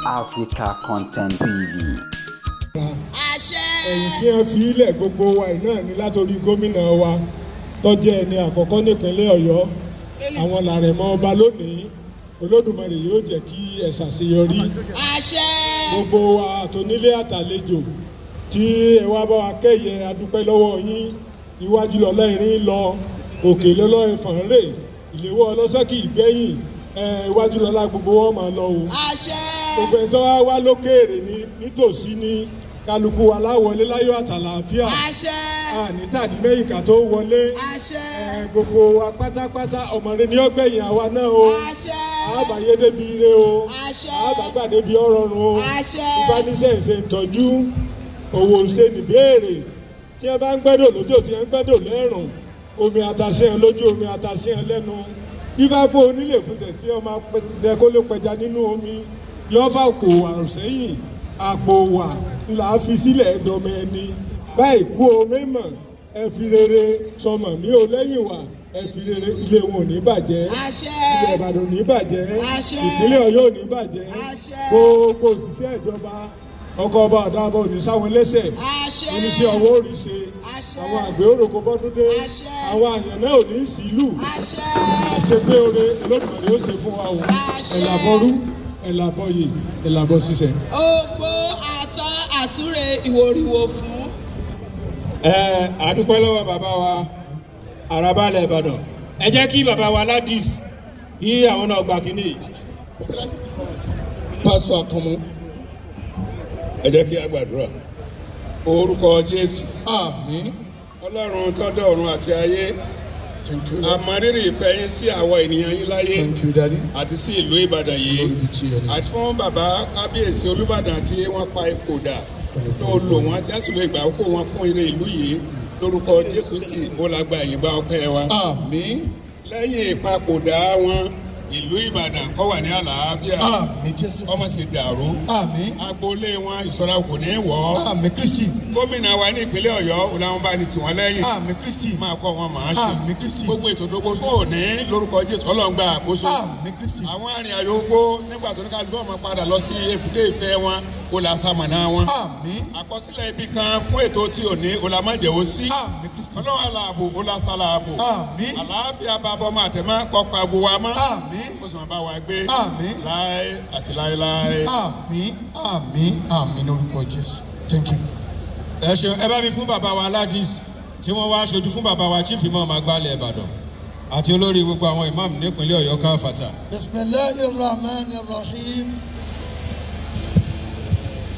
Africa Content TV. Ẹ̀yìn tí wọ́n fi ilẹ̀ gbogbo wa náà ní látòrí gómìnà wa tó jẹ́ ẹni àkọ́kọ́ nípínlẹ̀ Ọ̀yọ́. Àwọn làrẹ̀mọ ọba lónìí, Olódùmarè yóò jẹ́ kí ẹ ṣàṣeyọrí. Gbogbo wa àtònílé àtàlejò tí ẹ wá bá wa kẹ́yẹ adúpẹ́ lọ́wọ́ yín. Iwájú lọ́lá ìrìn lọ, òkè lọ́lọ́ ẹ̀fọ̀n rè, ìléwọ́ ọlọ́sọ́kì ìgbẹ́yìn, iwájú lọ́lá gbogbo wọn máa lọ o. Gbogbo ẹ̀ tó wá lókèèrè nítòsí ní kálukú aláwọlé láyọ̀ àtàlàáfíà. Àní tàbí mẹ́yìn ká tó wọlé. Gbogbo wa pátápátá ọmọdé ní ọgbẹ̀yìn àwa náà o. Àbáyé débi ire o. Àbágbà débi ọrọ̀run o. Ìbánisẹ̀ǹsẹ̀ ìtọ́jú òwò ṣe nìbéèrè. Tí wọ́n bá ń gbẹ́dọ̀ lójú tí wọ́n ń gbẹ́dọ̀ lẹ́rùn, omi àtàṣeyàn lójú, omi àtàṣeyàn lẹ́nu. Bíbá fún onílé fún tẹ̀tí ọmọ dẹ kó ló pẹja nínú omi, yọ fà kó àrùn sẹ́yìn, àpò wà là á fi sílẹ̀ ẹ̀dọ́mọ ẹni. Báyìí kú omi mọ̀, ẹ fi rere sọmọ mi ò lẹ́yìn wà, ẹ fi rere ilé wọn ò ní bàjẹ́, ilẹ̀ Ìbàdàn ò ní bàjẹ́, ìpínlẹ̀ Ọ̀yọ́ ò ní bàjẹ́, gbogbo òṣìṣẹ́ ìjọba ọkọ̀ ọba àdáàbọ̀ òní sáwọn lẹ́sẹ̀, oníṣẹ́ ọwọ́ òrìṣe, àwọn àgbẹ̀ òròkó bọ́dúndé, àwọn àyàn náà ò ní sílù, àṣepé oore Olódùmarè ó ṣe fún wa o, ẹ̀làbọ̀rú, ẹ̀làbọ̀yè, ẹ̀làbọ̀ ṣiṣẹ́. Ògbó àtọ́ àsúre ìwòrìwò fún. Àdúpẹ́ lọ́wọ́ bàbá wa Àràbálẹ̀ Ìbàdàn. Ẹ jẹ́ kí bàbá wa Ládìs bí àwọn náà gbà kínní. Pásítọ̀ Àkànmú. Ẹ jẹ́ kí a gbàdúrà. Orúkọ Jésù. Àmín. Ọlọ́run tó dá ọ̀run àti ayé. Àmọ̀rírì ìfẹ́ yín sí àwọn ènìyàn yín láyé. Àti sí ìlú Ìbàdàn yìí. Àti fún bàbá kábíyèsí Olúbàdàn tí wọ́n pa ipò dà. Tó lò wọ́n tí a sì lè gbà kó wọn fún ire ìlú yìí. Lórúkọ Jésù sì ó lágbà ìgbà ọpẹ́ wa. Àmín. Lẹ́yìn ìpapòdà wọn, ìlú Ìbàdàn kó wà ní àlàáfíà. Àmín Jésù. Ọmọ sì dàrú. Àmín. Agboolé wọn ìṣọ́ra kò ní wọ̀. Àmín Kristi. Gómìnà wa ní ìpínlẹ̀ Ọ̀yọ́ ọ̀làwọn bá ní tiwọn lẹ́yìn. Àmín Kristi. Máa kọ́ wọn màá ṣe. Àmín Kristi. Gbogbo ètò tó kó fún òní lórúkọ Jésù Ọlọ́run gba àkóso. Àmín Kristi. Àwọn arìnrìn-àjò gbó nígbà tó ní kálukú ọmọ padà lọ sí èbúté ìfẹ́ wọn kó la sàmọ̀nà wọn. Àmín. Àkọsílẹ̀ ibi kan fún ètò tí òní ọ̀làmọ̀jẹ̀wò sí. Àmín Kristi. Ọlọ́run aláàbò ó lásàlà àbò. Àmín. Àlàáfíà bàbá ọmọ àtẹ̀mọ́ kọ́pa àbò wa mọ́. Àmín. Ó sì máa bá wa gbé. Àmín. Láé àti láéláé. Àmín. Àmín. Àmín lórúkọ Jésù. Thank you. Ẹ ṣeun, ẹ bá mi fún bàbá wa Ládìs tí wọ́n wá aṣojú fún bàbá wa Chief Imam Àgbàlẹ̀ Ìbàdàn àti olórí gbogbo àwọn imam nípínlẹ̀ Ọ̀yọ́ káfàtà. Bismillahirrahmanirrahim.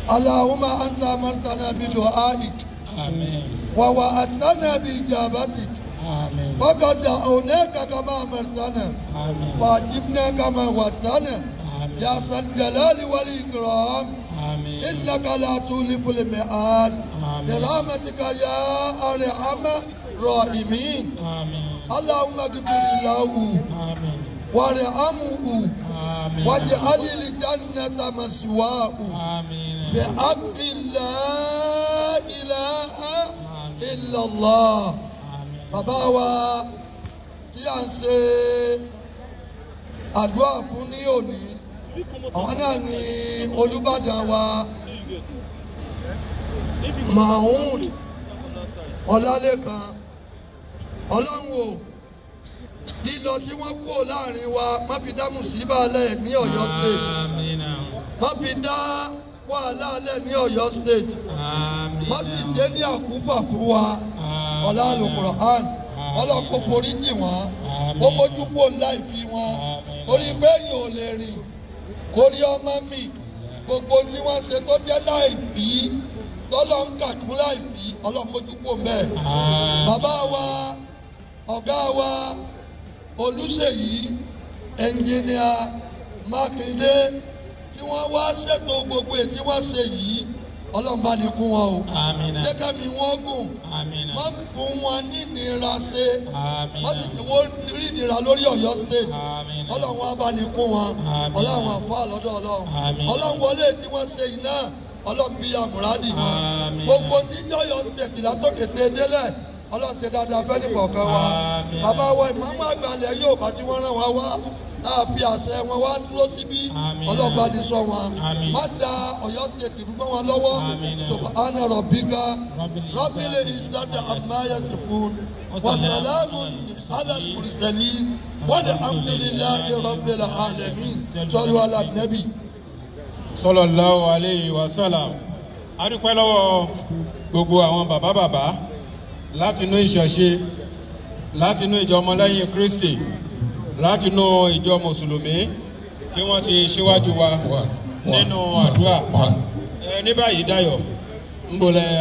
Allahumma anta amartana bi du'aik. Amen. Wa wa'adtana bi ijabatik. Amen. Wa qad da'awnaka kama amartana. Amen. Wa ajibna kama wa'adtana. Amen. Ya zal jalali wal ikram. Amen. Innaka la tuliful mi'ad. Amen. Birahmatika ya arhamar rahimin. Amen. Allahumma ghfir lahu. Amen. Warhamhu. Amen. Waj'al al-jannata maswaahu. Amen. بحق لا إله إلا الله. Bàbá wa tí a ń ṣe àdúrà fún ní òní, àwọn náà ni Olúbàdàn wa Mahmood Ọlálékan. Ọlọ́run o, lílọ tí wọ́n kó láàrin wa má fi dá mùsíbà lẹ̀ ní Ọ̀yọ́ state, má fi dá wàhálà alẹ́ ní Ọ̀yọ́ state, má sì ṣe ní àkúfà fún wa. Ọlá Al-Qur'an ọlọ́kọ̀ forí jì wọ́n, ó mójú kó láìfi wọn, torí pé yìí ò lè rìn kórí ọmọ mi. Gbogbo tí wọ́n ṣe tó jẹ́ láìfi tọ́lọ́ ń kàkún láìfi ọlọ́mójú kó bẹ́ẹ̀. Bàbá wa ọ̀gá wa Olúṣèyí ẹnjìníà Mákindé tí wọ́n wá ṣètò gbogbo èyí tí wọ́n ṣe yìí, Ọlọ́run bá ní kún wọn o. Jẹ́ kẹ́mi wọ́n gùn. Wọ́n fún wọn ní ìnira ṣe. Wọ́n sì ti wọ́n rí ìnira lórí Ọ̀yọ́ state. Ọlọ́run wá bá ní kún wọn. Ọlọ́run àfọ́ àlọ́dọ̀ Ọlọ́run. Ọlọ́run wọlé tí wọ́n ṣe yìí náà, Ọlọ́run bí àmúradì wọn. Gbogbo tí Ọ̀yọ́ state látòkè tẹ délẹ̀, Ọlọ́run ṣe dáadáa fẹ́ nìkọ̀ọ̀kan wa. Bàbá wa ìmáàmù àgbà ilẹ̀ Yorùbá tí wọ́n rán wa wá àfi àṣẹ wọn wá dúró síbí ọlọ́ba ní sọ wọn má da Ọ̀yọ́ state rúgbọ́n wọn lọ́wọ́ subhana rabbika rabbil izzati amma yasifun wa salamun ala al-mursalin walhamdulillahi rabbil alamin sallu ala nabi sallallahu alayhi wa sallam. A dúpẹ́ lọ́wọ́ gbogbo àwọn bàbá láti inú ìṣẹ̀ṣe, láti inú ìjọ ọmọlẹ́yìn Kristi, láti inú ìjọ mùsùlùmí tí wọ́n ti ṣíwájú wa nínú àdúrà. Ní báyìí Dayọ̀ ń bolẹ̀.